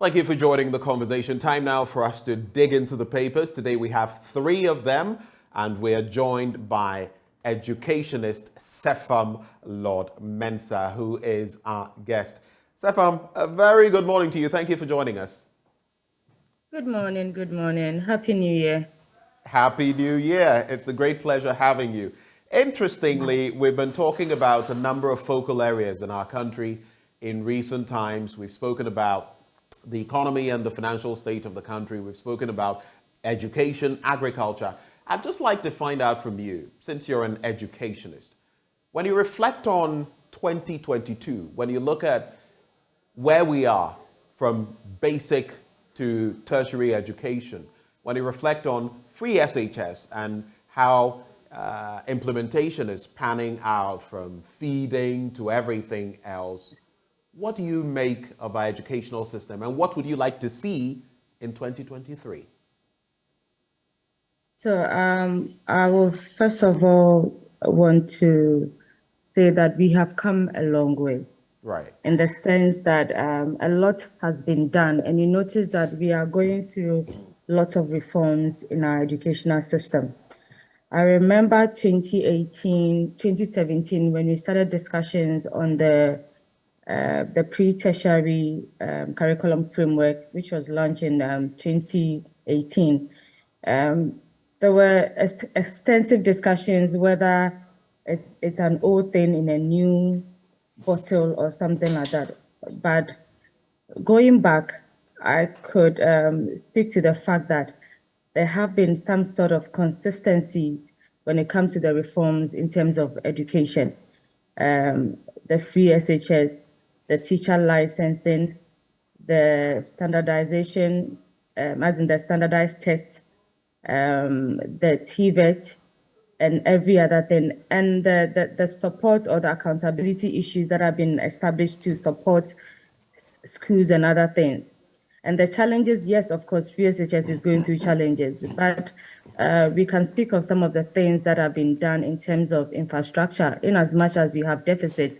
Thank you for joining the conversation. Time now for us to dig into the papers. Today we have three of them, and we are joined by educationist Sefam Lord Mensah, who is our guest. Sefam, a very good morning to you. Thank you for joining us. Good morning, good morning. Happy New Year. Happy New Year. It's a great pleasure having you. Interestingly, we've been talking about a number of focal areas in our country in recent times. We've spoken about the economy and the financial state of the country. We've spoken about education, agriculture. I'd just like to find out from you, since you're an educationist, when you reflect on 2022, when you look at where we are from basic to tertiary education, when you reflect on free SHS and how implementation is panning out from feeding to everything else, what do you make of our educational system, and what would you like to see in 2023? So I will first of all want to say that we have come a long way. Right. In the sense that a lot has been done, and you notice that we are going through lots of reforms in our educational system. I remember 2017, when we started discussions on the pre-tertiary curriculum framework, which was launched in 2018. There were extensive discussions whether it's an old thing in a new bottle or something like that. But going back, I could speak to the fact that there have been some sort of consistencies when it comes to the reforms in terms of education. The free SHS, the teacher licensing, the standardization, as in the standardized tests, the TVET, and every other thing, and the support or the accountability issues that have been established to support schools and other things. And the challenges, yes, of course, free SHS is going through challenges, but we can speak of some of the things that have been done in terms of infrastructure. In as much as we have deficits,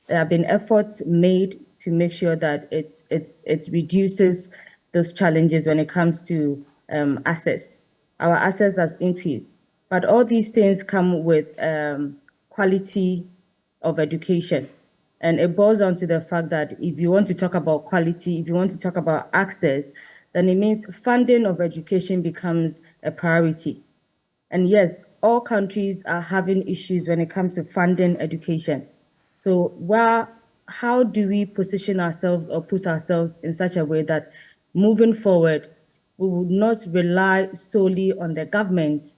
there have been efforts made to make sure that it reduces those challenges when it comes to access. Our access has increased, but all these things come with quality of education. And it boils down to the fact that if you want to talk about quality, if you want to talk about access, then it means funding of education becomes a priority. And yes, all countries are having issues when it comes to funding education. So how do we position ourselves or put ourselves in such a way that moving forward, we would not rely solely on the government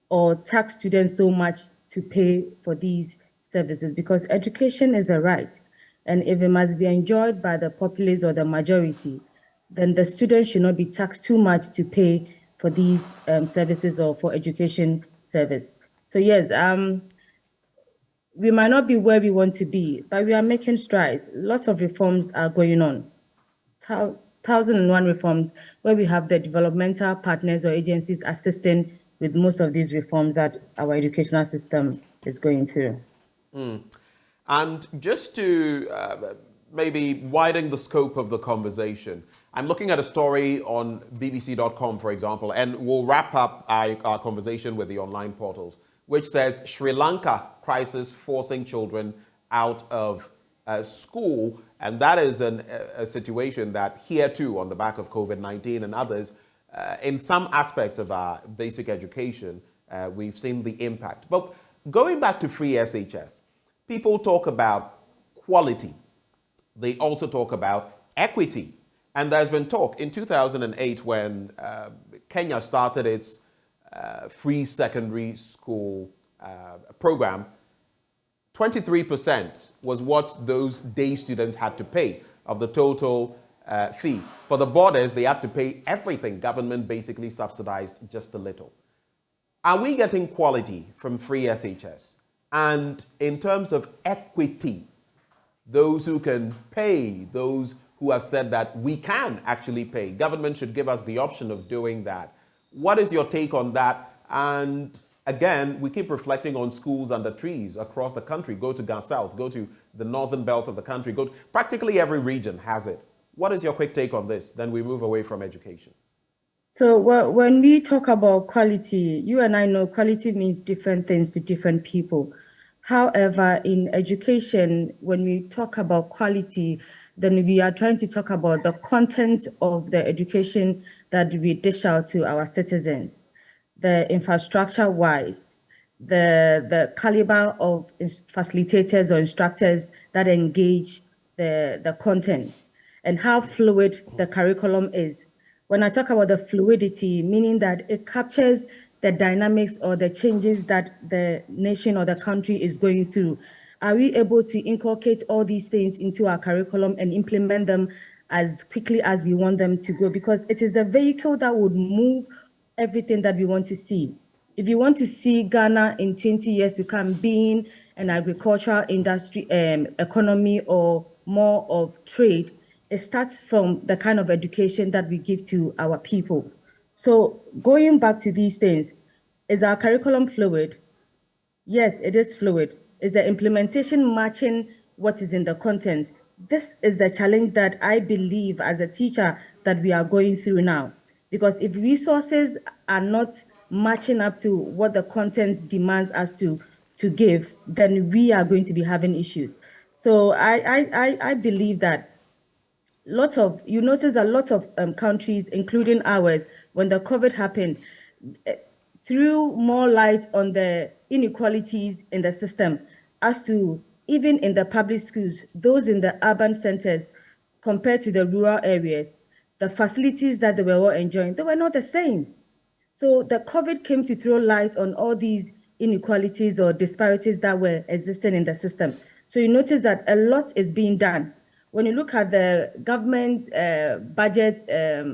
or tax students so much to pay for these services, because education is a right. And if it must be enjoyed by the populace or the majority, then the students should not be taxed too much to pay for these services or for education service. So yes, we might not be where we want to be, but we are making strides. Lots of reforms are going on. 1,001 reforms where we have the developmental partners or agencies assisting with most of these reforms that our educational system is going through. And just to maybe widen the scope of the conversation, I'm looking at a story on bbc.com, for example, and we'll wrap up our conversation with the online portals, which says Sri Lanka crisis forcing children out of school. And that is a situation that here too, on the back of COVID-19 and others, in some aspects of our basic education, we've seen the impact. But going back to free SHS, people talk about quality. They also talk about equity. And there's been talk in 2008 when Kenya started its free secondary school program. 23% was what those day students had to pay of the total fee. For the boarders, they had to pay everything. Government basically subsidized just a little. Are we getting quality from free SHS? And in terms of equity, those who can pay, those who have said that we can actually pay, government should give us the option of doing that. What is your take on that? And again, we keep reflecting on schools under trees across the country. Go to Gas South, go to the northern belt of the country, go to, practically every region has it. What is your quick take on this? Then we move away from education. So when we talk about quality, you and I know quality means different things to different people. However, in education, when we talk about quality, then we are trying to talk about the content of the education that we dish out to our citizens, the infrastructure-wise, the caliber of facilitators or instructors that engage the content, and how fluid the curriculum is. When I talk about the fluidity, meaning that it captures the dynamics or the changes that the nation or the country is going through. Are we able to inculcate all these things into our curriculum and implement them as quickly as we want them to go? Because it is the vehicle that would move everything that we want to see. If you want to see Ghana in 20 years to come being an agricultural industry, economy, or more of trade, it starts from the kind of education that we give to our people. So going back to these things, is our curriculum fluid? Yes, it is fluid. Is the implementation matching what is in the content? This is the challenge that I believe as a teacher that we are going through now. Because if resources are not matching up to what the content demands us to give, then we are going to be having issues. So I believe that you notice a lot of countries, including ours, when the COVID happened, threw more light on the inequalities in the system as to even in the public schools, those in the urban centers compared to the rural areas, the facilities that they were all enjoying, they were not the same. So the COVID came to throw light on all these inequalities or disparities that were existing in the system. So you notice that a lot is being done. When you look at the government budget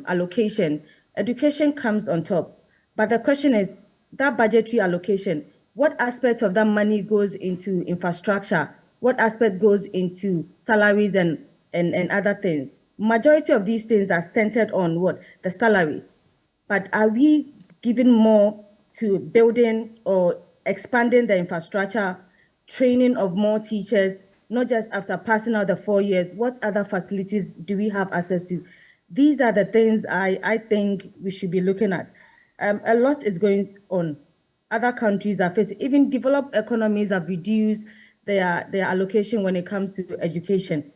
allocation, education comes on top. But the question is, that budgetary allocation, what aspect of that money goes into infrastructure? What aspect goes into salaries and other things? Majority of these things are centered on what? The salaries. But are we giving more to building or expanding the infrastructure, training of more teachers, not just after passing out the 4 years? What other facilities do we have access to? These are the things I think we should be looking at. A lot is going on. Other countries are facing, even developed economies have reduced their allocation when it comes to education.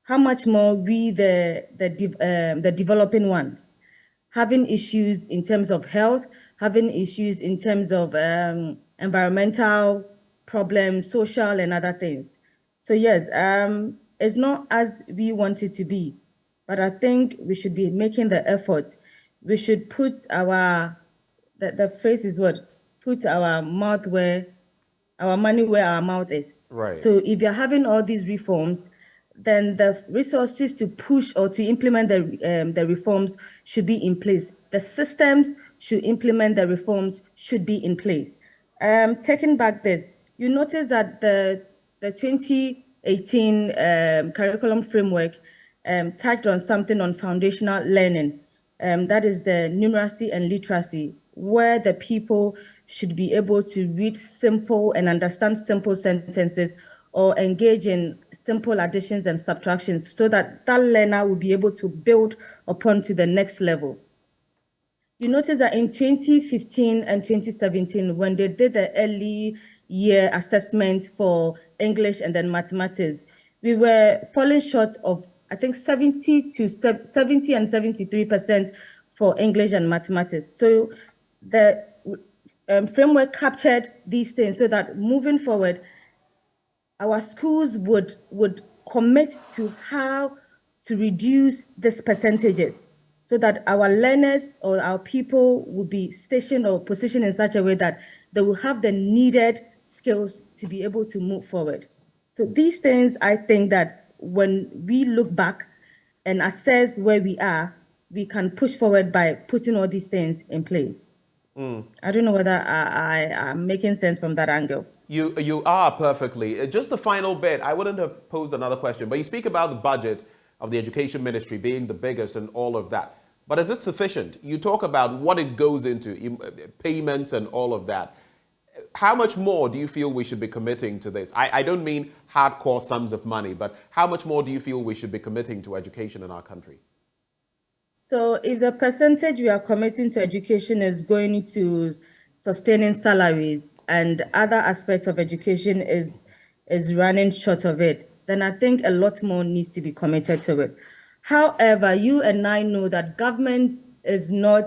How much more we, the developing ones, having issues in terms of health, having issues in terms of environmental problems, social and other things. So yes, it's not as we want it to be, but I think we should be making the efforts. We should put the phrase is what? Put our money where our mouth is. Right. So if you're having all these reforms, then the resources to push or to implement the reforms should be in place. The systems should implement the reforms should be in place. Taking back this, you notice that the 2018 curriculum framework touched on something on foundational learning. That is the numeracy and literacy, where the people should be able to read simple and understand simple sentences or engage in simple additions and subtractions so that that learner will be able to build upon to the next level. You notice that in 2015 and 2017, when they did the early year assessment for English and then mathematics, we were falling short of, I think, 70 and 73% for English and mathematics. So the framework captured these things so that moving forward, our schools would commit to how to reduce these percentages so that our learners or our people will be stationed or positioned in such a way that they will have the needed skills to be able to move forward. So these things, I think that when we look back and assess where we are, we can push forward by putting all these things in place. I don't know whether I am making sense from that angle. You are perfectly. Just the final bit, I wouldn't have posed another question, but you speak about the budget of the education ministry being the biggest and all of that. But is it sufficient? You talk about what it goes into, payments and all of that. how much more do you feel we should be committing to this? I don't mean hardcore sums of money, but how much more do you feel we should be committing to education in our country? So if the percentage we are committing to education is going to sustaining salaries and other aspects of education is running short of it, then I think a lot more needs to be committed to it. However, you and I know that government is not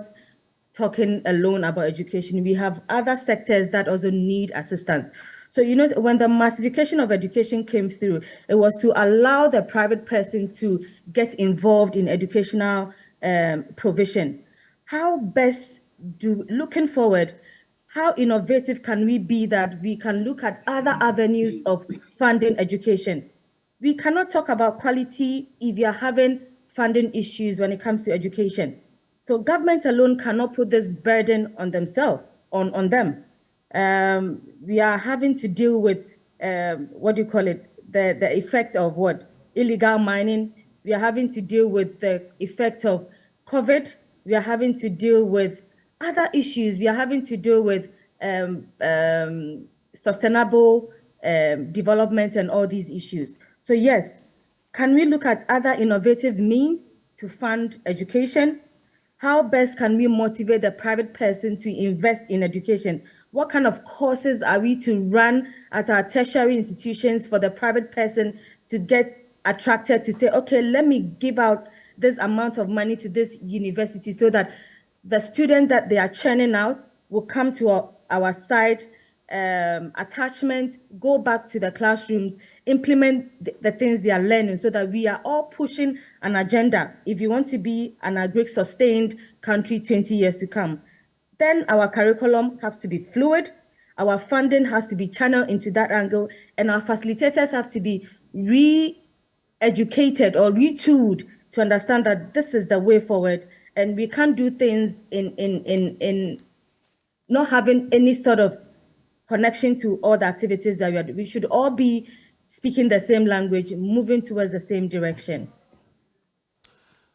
talking alone about education. We have other sectors that also need assistance. So, when the massification of education came through, it was to allow the private person to get involved in educational provision. How best looking forward, how innovative can we be that we can look at other avenues of funding education? We cannot talk about quality if you're having funding issues when it comes to education. So government alone cannot put this burden on themselves, on them. We are having to deal with, the effect of what? Illegal mining. We are having to deal with the effect of COVID. We are having to deal with other issues. We are having to deal with sustainable development and all these issues. So yes, can we look at other innovative means to fund education? How best can we motivate the private person to invest in education? What kind of courses are we to run at our tertiary institutions for the private person to get attracted to say, okay, let me give out this amount of money to this university so that the student that they are churning out will come to our side, attachment, go back to the classrooms, implement the things they are learning so that we are all pushing an agenda. If you want to be an agric sustained country 20 years to come, then our curriculum has to be fluid, our funding has to be channeled into that angle, and our facilitators have to be re-educated or retooled to understand that this is the way forward, and we can't do things in not having any sort of connection to all the activities that we are doing. We should all be speaking the same language, moving towards the same direction.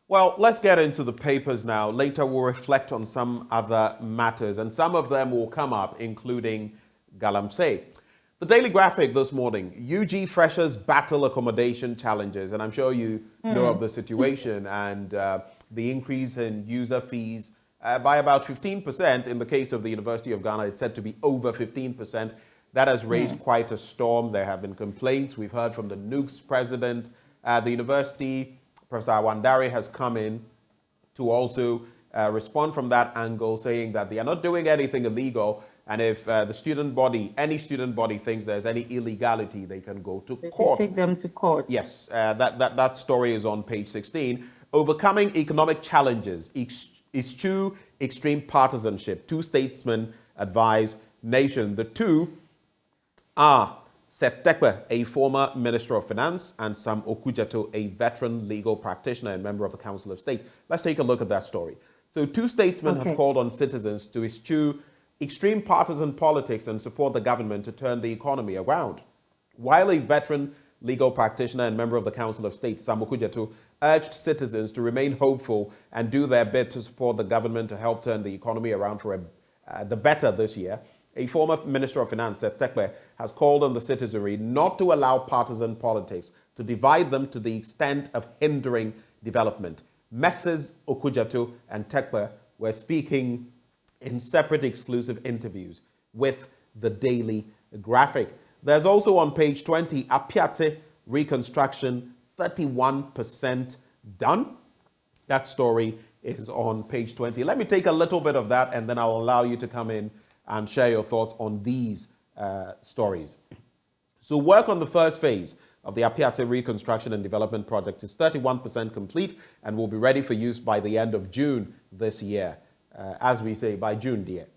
Well, let's get into the papers now. Later, we'll reflect on some other matters, and some of them will come up, including Galamsey. The Daily Graphic this morning, UG freshers battle accommodation challenges, and I'm sure you know of the situation and the increase in user fees by about 15%. In the case of the University of Ghana, it's said to be over 15%. That has raised quite a storm. There have been complaints. We've heard from the NUGS president at the university. Professor Awandare has come in to also respond from that angle, saying that they are not doing anything illegal. And if the student body, any student body thinks there's any illegality, they can go to court. Take them to court. Yes, that story is on page 16. Overcoming economic challenges, eschew extreme partisanship. Two statesmen advise nation. The two are Seth Tekpe, a former Minister of Finance, and Sam Okujato, a veteran legal practitioner and member of the Council of State. Let's take a look at that story. So two statesmen have called on citizens to eschew extreme partisan politics and support the government to turn the economy around. While a veteran legal practitioner and member of the Council of State, Sam Okujato, urged citizens to remain hopeful and do their bit to support the government to help turn the economy around for the better this year, a former Minister of Finance, Seth Tekpe, has called on the citizenry not to allow partisan politics to divide them to the extent of hindering development. Messrs. Okujato and Tekpe were speaking in separate exclusive interviews with the Daily Graphic. There's also on page 20, Apiate reconstruction, 31% done. That story is on page 20. Let me take a little bit of that and then I'll allow you to come in and share your thoughts on these stories. So work on the first phase of the Apiate Reconstruction and Development Project is 31% complete and will be ready for use by the end of June this year. As we say, by June, dear.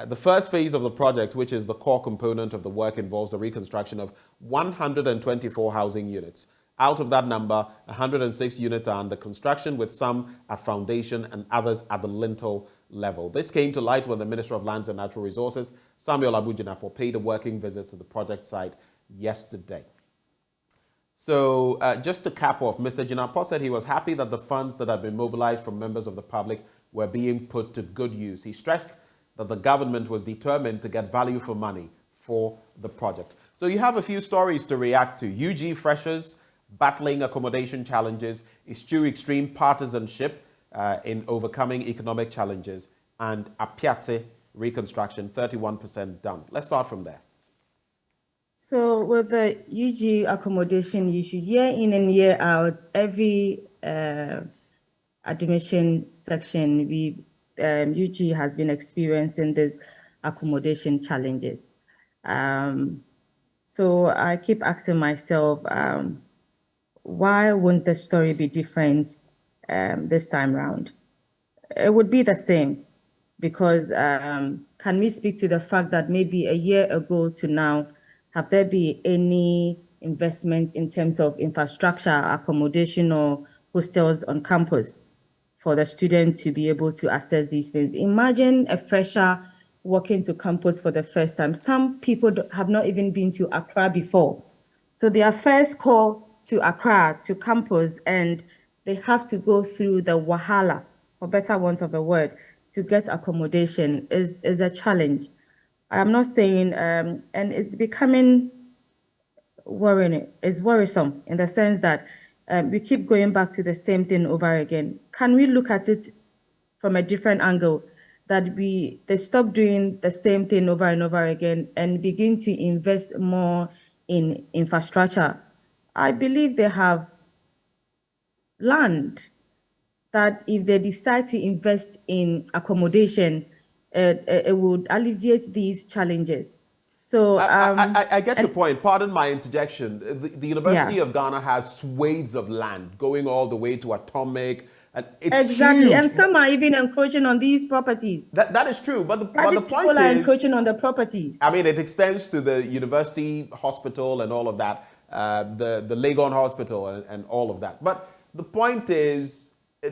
The first phase of the project, which is the core component of the work, involves the reconstruction of 124 housing units. Out of that number, 106 units are under construction, with some at foundation and others at the lintel level. This came to light when the Minister of Lands and Natural Resources, Samuel Abu-Jinapor, paid a working visit to the project site yesterday. So just to cap off, Mr. Jinapor said he was happy that the funds that had been mobilized from members of the public were being put to good use. He stressed that the government was determined to get value for money for the project. So you have a few stories to react to. UG freshers battling accommodation challenges, eschew extreme partisanship in overcoming economic challenges, and Apiate reconstruction, 31% done. Let's start from there. So with the UG accommodation issue, year in and year out, every admission section, UG has been experiencing these accommodation challenges. So I keep asking myself, why won't the story be different this time around? It would be the same, because can we speak to the fact that maybe a year ago to now, have there been any investment in terms of infrastructure, accommodation, or hostels on campus for the students to be able to access these things? Imagine a fresher walking to campus for the first time. Some people have not even been to Accra before. So their first call to Accra, to campus, and they have to go through the wahala, for better want of a word, to get accommodation is a challenge. I'm not saying, and it's becoming worrying. It's worrisome in the sense that we keep going back to the same thing over again. Can we look at it from a different angle, that they stop doing the same thing over and over again and begin to invest more in infrastructure? I believe they have land that if they decide to invest in accommodation, it would alleviate these challenges. So I get your point. Pardon my interjection. The University of Ghana has swathes of land going all the way to Atomic. And it's exactly, huge. And some are even encroaching on these properties. That is true, but the point people are encroaching on the properties. I mean, it extends to the university hospital and all of that, the Legon hospital and all of that. But the point is,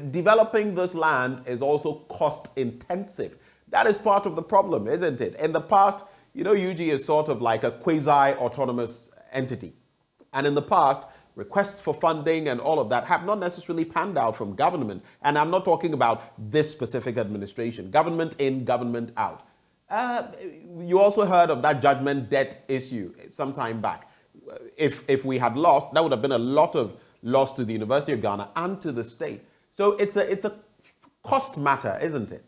developing this land is also cost intensive. That is part of the problem, isn't it? In the past, UG is sort of like a quasi-autonomous entity. And in the past, requests for funding and all of that have not necessarily panned out from government. And I'm not talking about this specific administration. Government in, government out. You also heard of that judgment debt issue some time back. If we had lost, that would have been a lot of loss to the University of Ghana and to the state. So it's a cost matter, isn't it?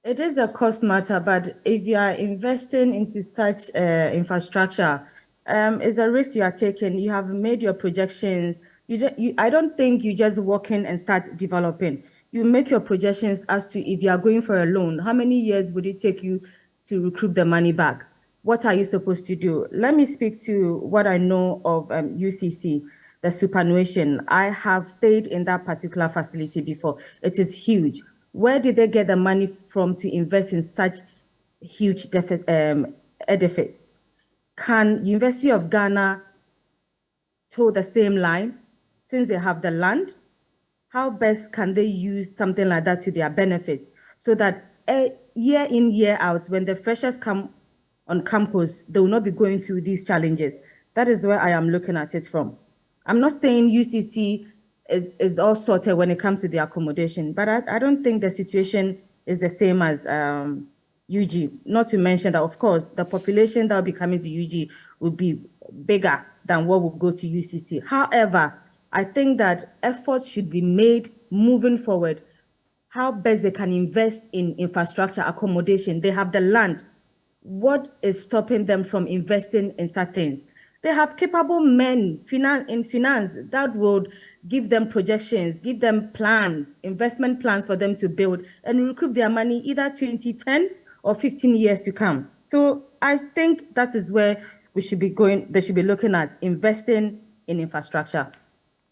It is a cost matter, but if you are investing into such infrastructure, it's a risk you are taking. You have made your projections. I don't think you just walk in and start developing. You make your projections as to if you are going for a loan, how many years would it take you to recoup the money back? What are you supposed to do? Let me speak to what I know of UCC, the superannuation. I have stayed in that particular facility before. It is huge. Where did they get the money from to invest in such huge edifice? Can University of Ghana toe the same line since they have the land? How best can they use something like that to their benefit so that year in, year out, when the freshers come on campus, they will not be going through these challenges? That is where I am looking at it from. I'm not saying UCC is all sorted when it comes to the accommodation, but I don't think the situation is the same as UG. Not to mention that, of course, the population that will be coming to UG will be bigger than what will go to UCC. However, I think that efforts should be made moving forward, how best they can invest in infrastructure, accommodation. They have the land. What is stopping them from investing in such things? They have capable men in finance that would give them projections, give them plans, investment plans for them to build and recoup their money either 2010 or 15 years to come. So I think that is where we should be going. They should be looking at investing in infrastructure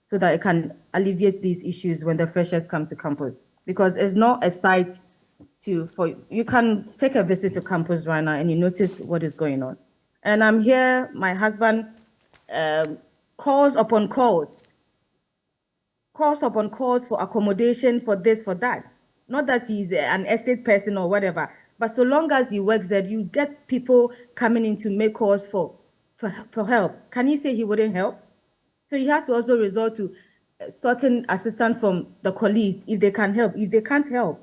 so that it can alleviate these issues when the freshers come to campus. Because it's not a site you can take a visit to campus right now and you notice what is going on. And I'm here, my husband, calls upon calls for accommodation, for this, for that. Not that he's an estate person or whatever, but so long as he works there, you get people coming in to make calls for help. Can he say he wouldn't help? So he has to also resort to certain assistance from the colleagues if they can help. If they can't help,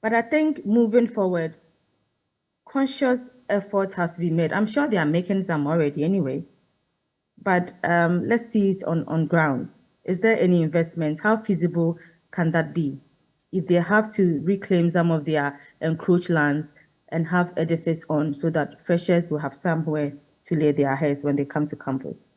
But I think moving forward, conscious effort has to be made. I'm sure they are making some already anyway. But let's see it on grounds. Is there any investment? How feasible can that be? If they have to reclaim some of their encroached lands and have edifice on so that freshers will have somewhere to lay their heads when they come to campus.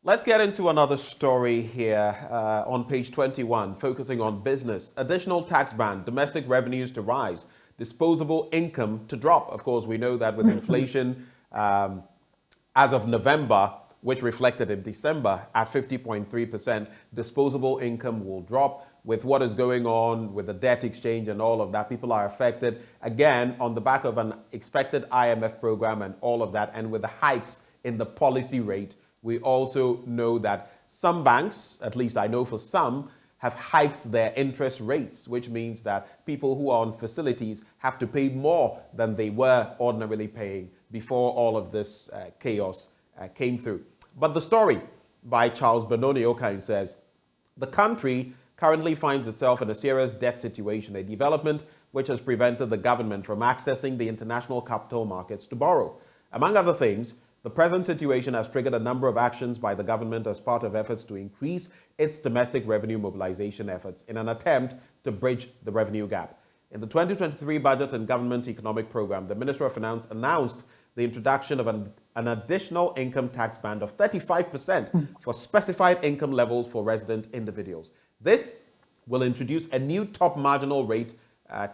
Let's get into another story here on page 21, focusing on business. Additional tax ban, domestic revenues to rise, disposable income to drop. Of course, we know that with inflation, as of November, which reflected in December at 50.3%, disposable income will drop. With what is going on with the debt exchange and all of that, people are affected, again, on the back of an expected IMF program and all of that, and with the hikes in the policy rate. We also know that some banks, at least I know for some, have hiked their interest rates, which means that people who are on facilities have to pay more than they were ordinarily paying before all of this chaos came through. But the story by Charles Benoni Okain says, the country currently finds itself in a serious debt situation, a development which has prevented the government from accessing the international capital markets to borrow. Among other things, the present situation has triggered a number of actions by the government as part of efforts to increase its domestic revenue mobilization efforts in an attempt to bridge the revenue gap. In the 2023 Budget and Government Economic Program, the Minister of Finance announced the introduction of an additional income tax band of 35% for specified income levels for resident individuals. This will introduce a new top marginal rate,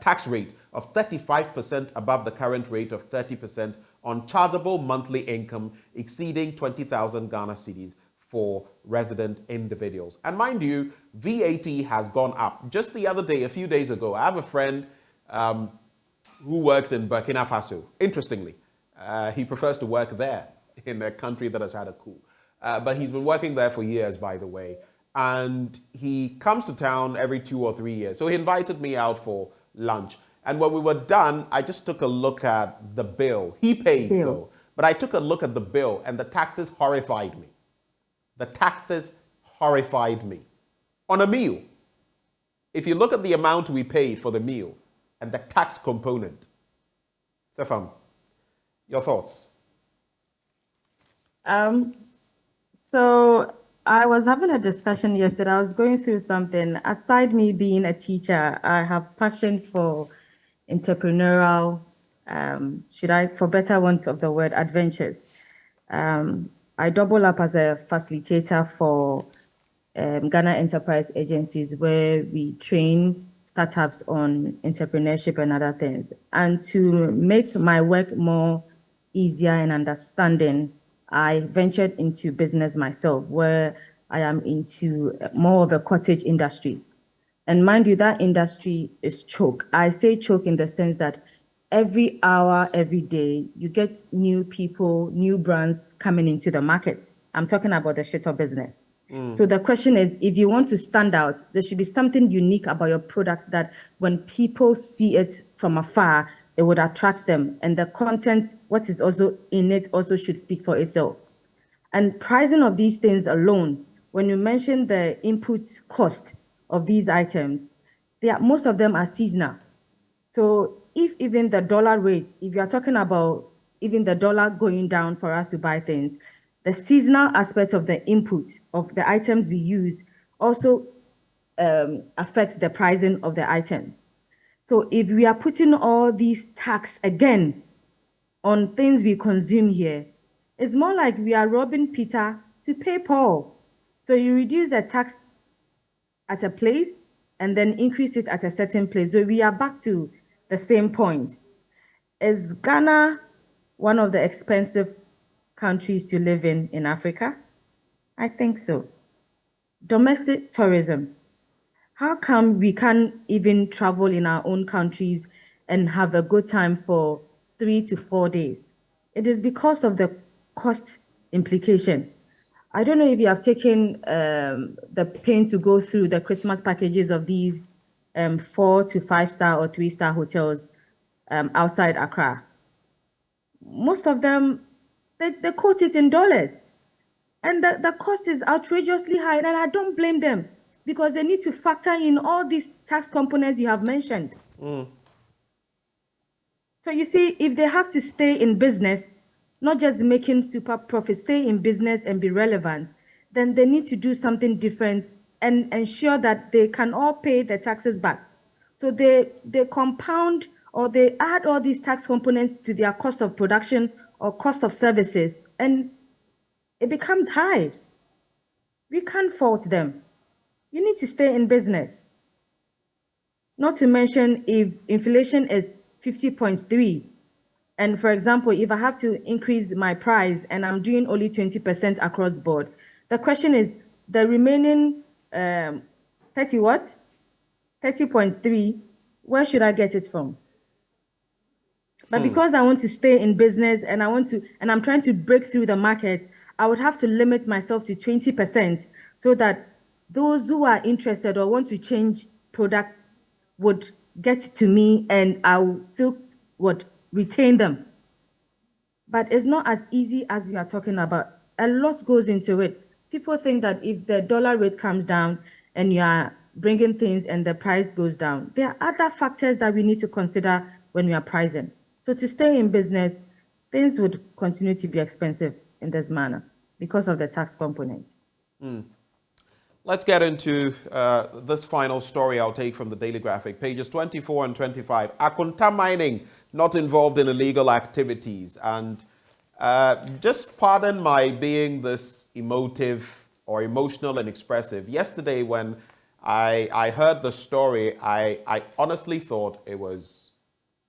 tax rate of 35% above the current rate of 30% on chargeable monthly income exceeding 20,000 Ghana cedis for resident individuals. And mind you, VAT has gone up. Just the other day, a few days ago, I have a friend who works in Burkina Faso. Interestingly, he prefers to work there in a country that has had a coup. But he's been working there for years, by the way. And he comes to town every 2 or 3 years. So he invited me out for lunch. And when we were done, I just took a look at the bill. He paid, though. But I took a look at the bill, and the taxes horrified me. The taxes horrified me. On a meal, if you look at the amount we paid for the meal and the tax component, Stefan, your thoughts? So I was having a discussion yesterday. I was going through something. Aside me being a teacher, I have passion for entrepreneurial, for better want of the word, adventures. I double up as a facilitator for Ghana Enterprise Agencies, where we train startups on entrepreneurship and other things. And to make my work more easier and understanding, I ventured into business myself, where I am into more of a cottage industry. And mind you, that industry is choke. I say choke in the sense that every hour, every day, you get new people, new brands coming into the market. I'm talking about the shuttle business. So the question is, if you want to stand out, there should be something unique about your products that when people see it from afar, it would attract them. And the content, what is also in it, also should speak for itself. And pricing of these things alone, when you mention the input cost of these items, most of them are seasonal. So if even the dollar rates, if you are talking about even the dollar going down for us to buy things, the seasonal aspect of the input of the items we use also affects the pricing of the items. So if we are putting all these tax again on things we consume here, it's more like we are robbing Peter to pay Paul. So you reduce the tax at a place and then increase it at a certain place. So we are back to the same point. Is Ghana one of the expensive countries to live in Africa? I think so. Domestic tourism. How come we can't even travel in our own countries and have a good time for 3 to 4 days? It is because of the cost implication. I don't know if you have taken the pain to go through the Christmas packages of these 4 to 5 star or 3-star hotels outside Accra. Most of them, they quote it in dollars. And the cost is outrageously high, and I don't blame them. because they need to factor in all these tax components you have mentioned. So you see, if they have to stay in business, not just making super profits, stay in business and be relevant, then they need to do something different and ensure that they can all pay their taxes back. So they compound or they add all these tax components to their cost of production or cost of services, and it becomes high. We can't fault them. You need to stay in business. Not to mention, if inflation is 50.3, and for example, if I have to increase my price and I'm doing only 20% across board, the question is the remaining 30 what? 30.3, where should I get it from? But because I want to stay in business and I'm trying to break through the market, I would have to limit myself to 20% so that those who are interested or want to change product would get to me and I still would retain them. But it's not as easy as we are talking about. A lot goes into it. People think that if the dollar rate comes down and you are bringing things and the price goes down, there are other factors that we need to consider when we are pricing. So to stay in business, things would continue to be expensive in this manner because of the tax component. Let's get into this final story I'll take from the Daily Graphic, pages 24 and 25. Akunta Mining not involved in illegal activities. And just pardon my being this emotive or emotional and expressive. Yesterday when I heard the story, I honestly thought it was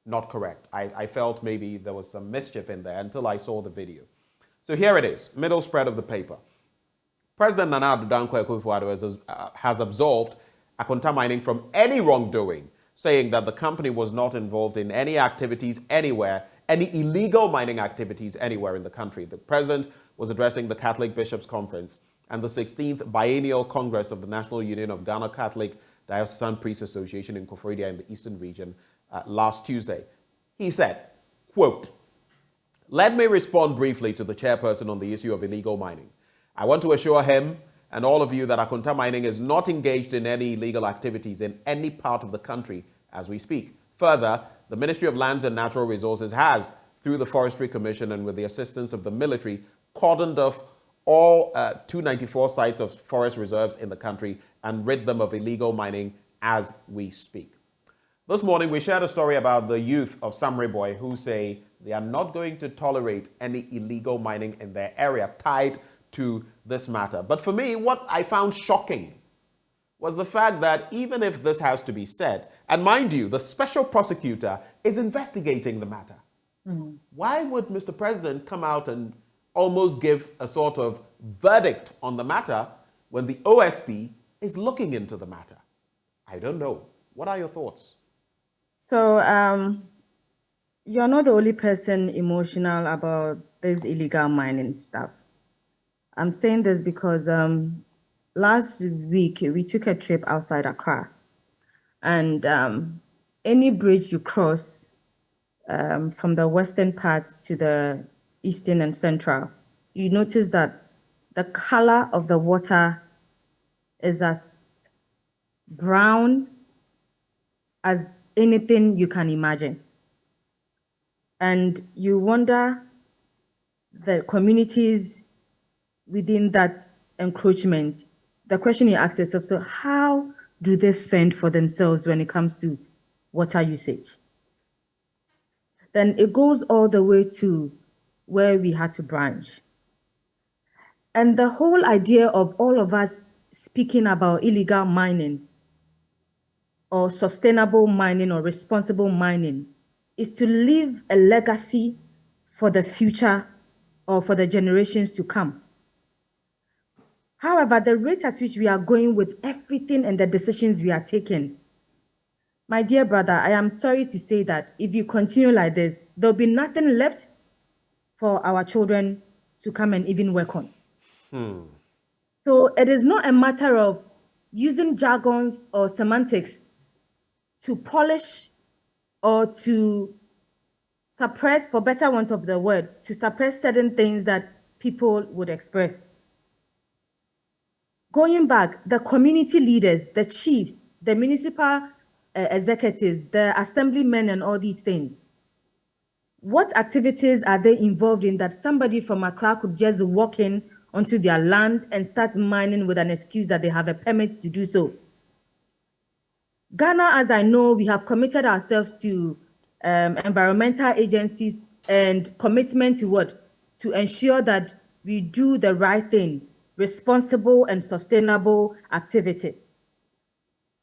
not correct. I felt maybe there was some mischief in there until I saw the video. So here it is, middle spread of the paper. President Nana Addo Dankwa Akufo-Addo has absolved Akunta Mining from any wrongdoing, saying that the company was not involved in any activities anywhere, any illegal mining activities anywhere in the country. The president was addressing the Catholic Bishops' Conference and the 16th Biennial Congress of the National Union of Ghana Catholic Diocesan Priests Association in Koforidua in the Eastern Region last Tuesday. He said, quote, "Let me respond briefly to the chairperson on the issue of illegal mining. I want to assure him and all of you that Akunta Mining is not engaged in any illegal activities in any part of the country as we speak. Further, the Ministry of Lands and Natural Resources has, through the Forestry Commission and with the assistance of the military, cordoned off all 294 sites of forest reserves in the country and rid them of illegal mining as we speak." This morning, we shared a story about the youth of Samreboy who say they are not going to tolerate any illegal mining in their area tied to this matter. But for me, what I found shocking was the fact that even if this has to be said, and mind you, the special prosecutor is investigating the matter, why would Mr. President come out and almost give a sort of verdict on the matter when the OSP is looking into the matter? I don't know. What are your thoughts? So you're not the only person emotional about this illegal mining stuff. I'm saying this because last week we took a trip outside Accra, and any bridge you cross from the western part to the eastern and central, you notice that the color of the water is as brown as anything you can imagine. And you wonder the communities within that encroachment, the question you ask yourself, so how do they fend for themselves when it comes to water usage? Then it goes all the way to where we had to branch. And the whole idea of all of us speaking about illegal mining or sustainable mining or responsible mining is to leave a legacy for the future or for the generations to come. However, the rate at which we are going with everything and the decisions we are taking, my dear brother, I am sorry to say that if you continue like this, there'll be nothing left for our children to come and even work on. So it is not a matter of using jargons or semantics to polish or to suppress, for better want of the word, to suppress certain things that people would express. going back, the community leaders, the chiefs, the municipal executives, the assemblymen and all these things, what activities are they involved in that somebody from Accra could just walk in onto their land and start mining with an excuse that they have a permit to do so? Ghana, as I know, we have committed ourselves to environmental agencies and commitment to what? To ensure that we do the right thing, responsible and sustainable activities,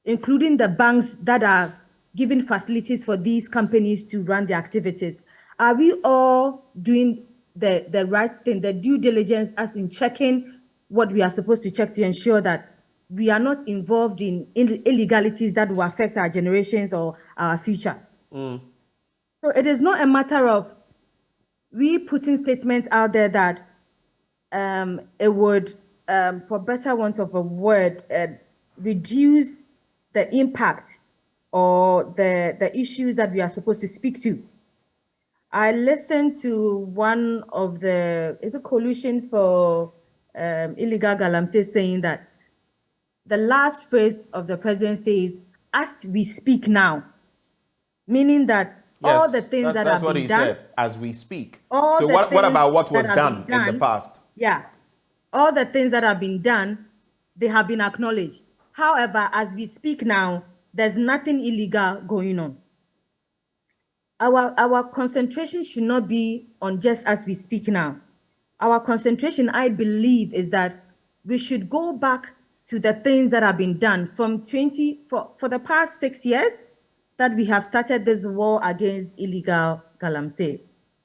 including the banks that are giving facilities for these companies to run their activities. Are we all doing the right thing, the due diligence as in checking what we are supposed to check to ensure that we are not involved in illegalities that will affect our generations or our future? So it is not a matter of we putting statements out there that it would, for better want of a word, reduce the impact or the issues that we are supposed to speak to. I listened to one of is a coalition for illegal galamsey saying that the last phrase of the president says, as we speak now, meaning that Yes, all the things that have been done. That's what he said, as we speak. So what about what was done in the past? Yeah, all the things that have been done, they have been acknowledged. However, as we speak now, there's nothing illegal going on. Our concentration should not be on just as we speak now. Our concentration, I believe, is that we should go back to the things that have been done from for the past 6 years that we have started this war against illegal galamsey.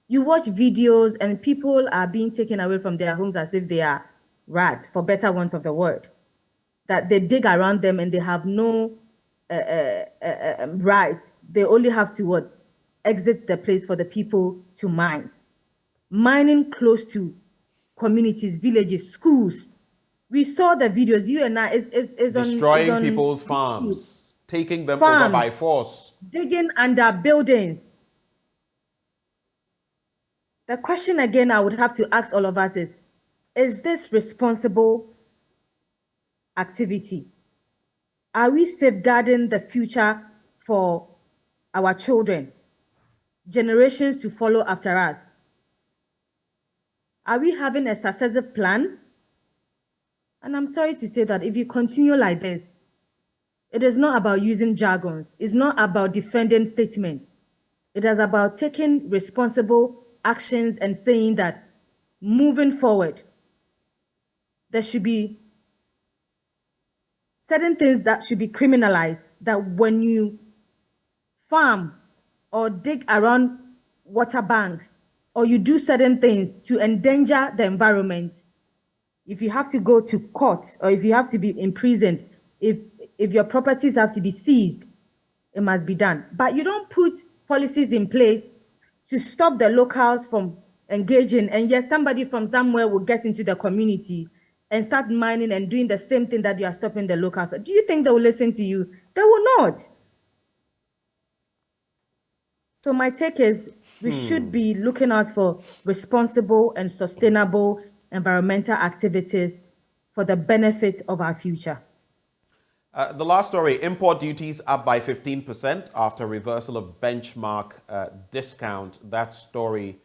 You watch videos and people are being taken away from their homes as if they are rats, for better want of the word. That they dig around them and they have no rights. They only have to what? Exit the place for the people to mine. Mining close to communities, villages, schools. We saw the videos. You and I is destroying people's farms, taking them over by force, digging under buildings. The question again I would have to ask all of us is this responsible activity? Are we safeguarding the future for our children, generations to follow after us? Are we having a successive plan? And I'm sorry to say that if you continue like this, it is not about using jargons. It's not about defending statements. It is about taking responsible actions and saying that moving forward, there should be certain things that should be criminalized, that when you farm or dig around water banks or you do certain things to endanger the environment, if you have to go to court or if you have to be imprisoned, if your properties have to be seized, it must be done. But you don't put policies in place to stop the locals from engaging, and yet somebody from somewhere will get into the community and start mining and doing the same thing that you are stopping the locals. Do you think they will listen to you? They will not. So my take is we should be looking out for responsible and sustainable environmental activities for the benefit of our future. The last story, import duties up by 15% after reversal of benchmark discount. That story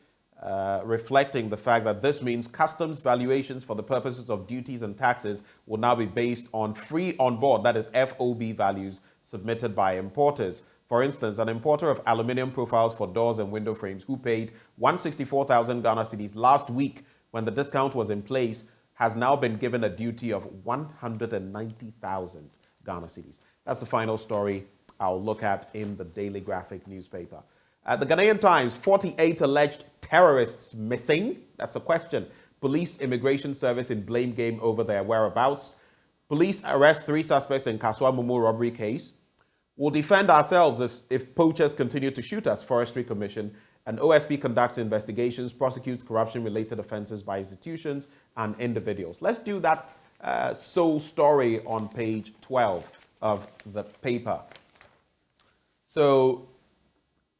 reflecting the fact that this means customs valuations for the purposes of duties and taxes will now be based on free on board, that is FOB values submitted by importers. For instance, an importer of aluminium profiles for doors and window frames who paid 164,000 Ghana cedis last week when the discount was in place has now been given a duty of 190,000 Ghana cedis. That's the final story I'll look at in the Daily Graphic newspaper. At the Ghanaian Times, 48 alleged terrorists missing. That's a question. Police Immigration Service in blame game over their whereabouts. Police arrest 3 suspects in Kaswa Mumu robbery case. We'll defend ourselves if poachers continue to shoot us, Forestry Commission. And OSP conducts investigations, prosecutes corruption-related offenses by institutions and individuals. Let's do that sole story on page 12 of the paper. So,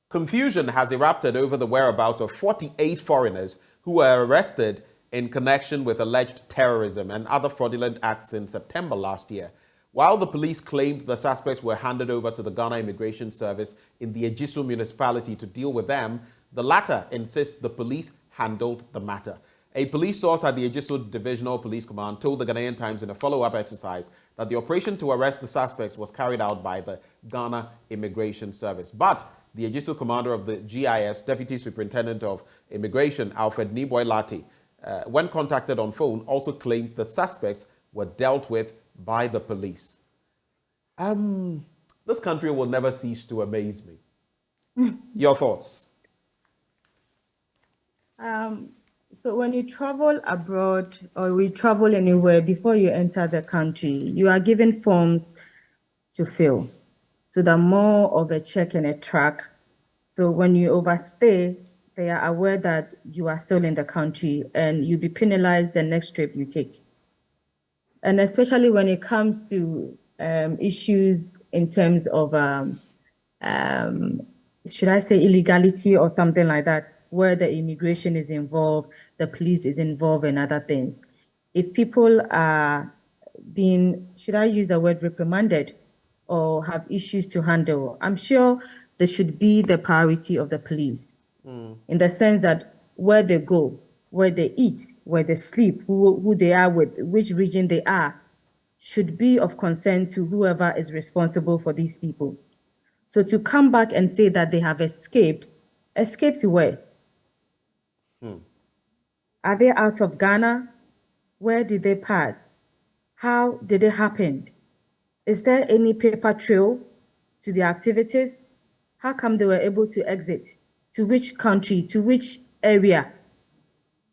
confusion has erupted over the whereabouts of 48 foreigners who were arrested in connection with alleged terrorism and other fraudulent acts in September last year. While the police claimed the suspects were handed over to the Ghana Immigration Service in the Ejisu municipality to deal with them, the latter insists the police handled the matter. A police source at the Ejisu Divisional Police Command told the Ghanaian Times in a follow-up exercise that the operation to arrest the suspects was carried out by the Ghana Immigration Service. But the Ejisu commander of the GIS, Deputy Superintendent of Immigration, Alfred Niboy Lati, when contacted on phone, also claimed the suspects were dealt with by the police. This country will never cease to amaze me. Your thoughts? So when you travel abroad or we travel anywhere, before you enter the country, you are given forms to fill. So they're more of a check and a track. So when you overstay, they are aware that you are still in the country and you'll be penalized the next trip you take. And especially when it comes to issues in terms of, should I say illegality or something like that, where the immigration is involved, the police is involved and other things. If people are being, should I use the word reprimanded or have issues to handle, I'm sure there should be the priority of the police in the sense that where they go, where they eat, where they sleep, who they are with, which region they are, should be of concern to whoever is responsible for these people. So to come back and say that they have escaped to where? Are they out of Ghana? Where did they pass? How did it happen? Is there any paper trail to the activities? How come they were able to exit? To which country? To which area?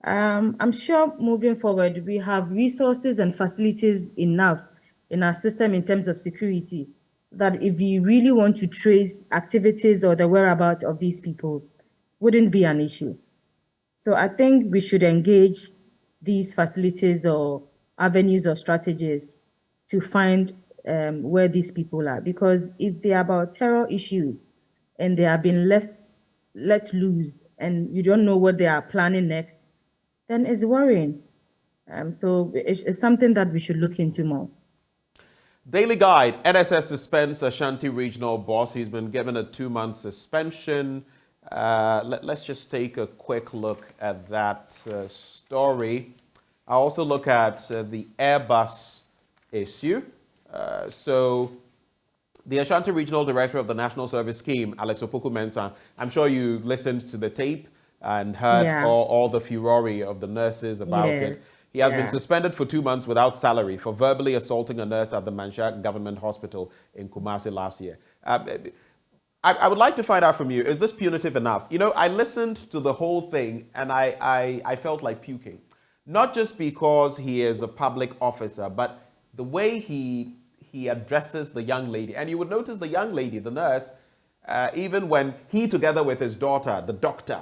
I'm sure moving forward, we have resources and facilities enough in our system in terms of security that if you really want to trace activities or the whereabouts of these people, wouldn't be an issue. So I think we should engage these facilities or avenues or strategies to find where these people are. Because if they are about terror issues and they have been let loose and you don't know what they are planning next, then it's worrying. So it's something that we should look into more. Daily Guide, NSS suspends Ashanti regional boss. He's been given a 2-month suspension. Let's just take a quick look at that story. I'll also look at the Airbus issue. So the Ashanti Regional Director of the National Service Scheme, Alex Opoku-Mensah, I'm sure you listened to the tape and heard all the furore of the nurses about it. He has been suspended for 2 months without salary for verbally assaulting a nurse at the Manshak Government Hospital in Kumasi last year. I would like to find out from you, is this punitive enough? You know, I listened to the whole thing and I felt like puking. Not just because he is a public officer, but the way he addresses the young lady. And you would notice the young lady, the nurse, even when he, together with his daughter, the doctor,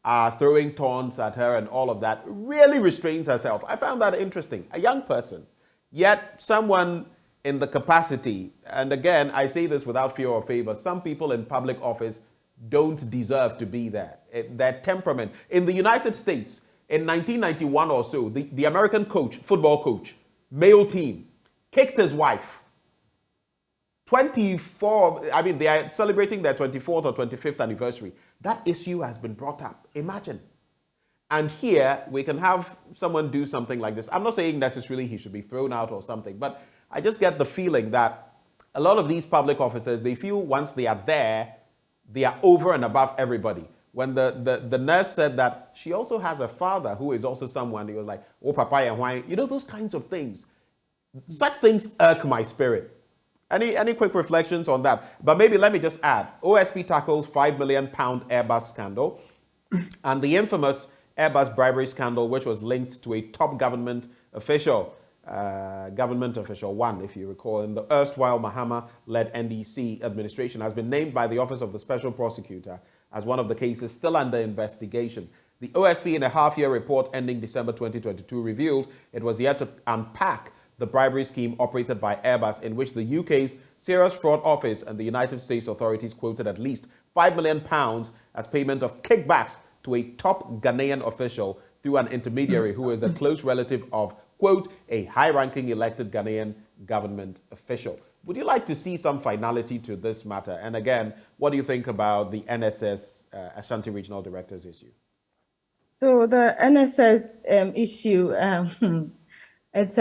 are throwing taunts at her and all of that, really restrains herself. I found that interesting. A young person, yet someone in the capacity, and again, I say this without fear or favor, some people in public office don't deserve to be there. Their temperament. In the United States, in 1991 or so, the American coach, football coach, male team, kicked his wife. 24, I mean, they are celebrating their 24th or 25th anniversary. That issue has been brought up. Imagine. And here, we can have someone do something like this. I'm not saying necessarily he should be thrown out or something, but I just get the feeling that a lot of these public officers, they feel once they are there, they are over and above everybody. When the nurse said that she also has a father who is also someone, he was like, oh, papa and why? You know, those kinds of things. Such things irk my spirit. Any quick reflections on that? But maybe let me just add, OSP tackles £5 million Airbus scandal and the infamous Airbus bribery scandal, which was linked to a top government official one, if you recall, in the erstwhile Mahama-led NDC administration, has been named by the Office of the Special Prosecutor as one of the cases still under investigation. The OSP, in a half-year report ending December 2022, revealed it was yet to unpack the bribery scheme operated by Airbus, in which the UK's Serious Fraud Office and the United States authorities quoted at least £5 million as payment of kickbacks to a top Ghanaian official through an intermediary who is a close relative of, quote, a high-ranking elected Ghanaian government official. Would you like to see some finality to this matter? And again, what do you think about the NSS Ashanti Regional Director's issue? So the NSS issue, it's,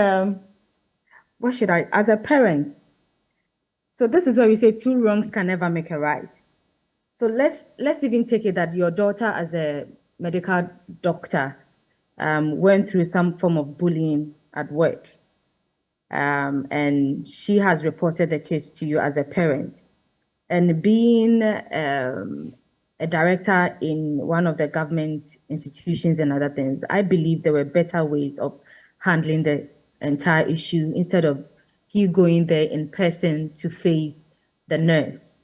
what should I, as a parent, so this is where we say two wrongs can never make a right. So let's even take it that your daughter as a medical doctor went through some form of bullying at work. And she has reported the case to you as a parent. And being a director in one of the government institutions and other things, I believe there were better ways of handling the entire issue instead of you going there in person to face the nurse.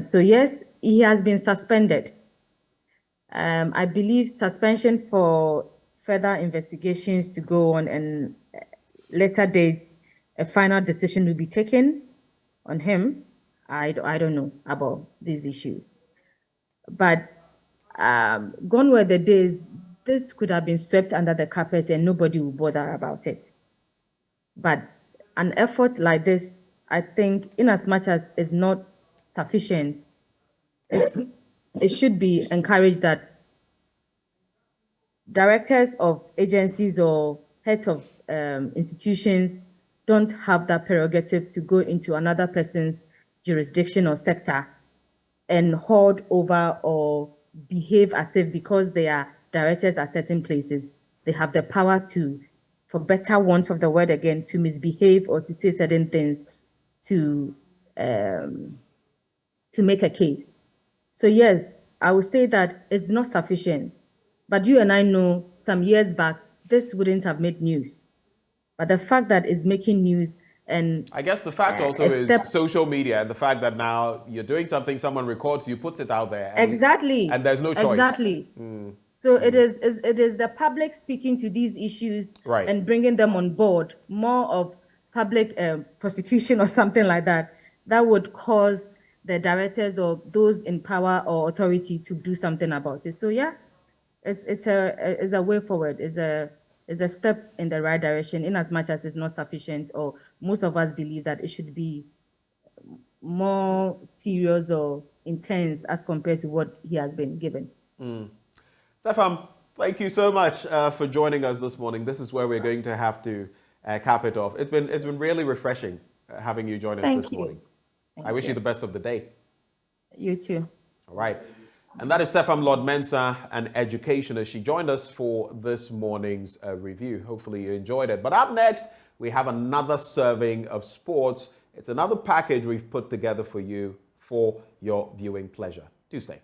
So yes, he has been suspended. I believe suspension for further investigations to go on, and later dates, a final decision will be taken on him. I don't know about these issues. But gone were the days, this could have been swept under the carpet and nobody will bother about it. But an effort like this, I think, in as much as it's not sufficient, it should be encouraged that directors of agencies or heads of institutions don't have that prerogative to go into another person's jurisdiction or sector and hoard over or behave as if because they are directors at certain places, they have the power to, for better want of the word again, to misbehave or to say certain things to make a case. So yes, I would say that it's not sufficient. But you and I know some years back, this wouldn't have made news. But the fact that it's making news, and I guess the fact also is social media, and the fact that now you're doing something, someone records you, puts it out there. And, exactly. And there's no choice. Exactly. So it is the public speaking to these issues and bringing them on board, more of public prosecution or something like that, that would cause the directors or those in power or authority to do something about it. So yeah, it's a way forward. It's a step in the right direction, in as much as it's not sufficient, or most of us believe that it should be more serious or intense as compared to what he has been given. Stefan, thank you so much for joining us this morning. This is where we're going to have to cap it off. It's been really refreshing having you join us this morning. I wish you the best of the day. You too. All right. And that is Stefan Lord-Mensah, an educationist. She joined us for this morning's review. Hopefully you enjoyed it. But up next, we have another serving of sports. It's another package we've put together for you for your viewing pleasure. Do stay.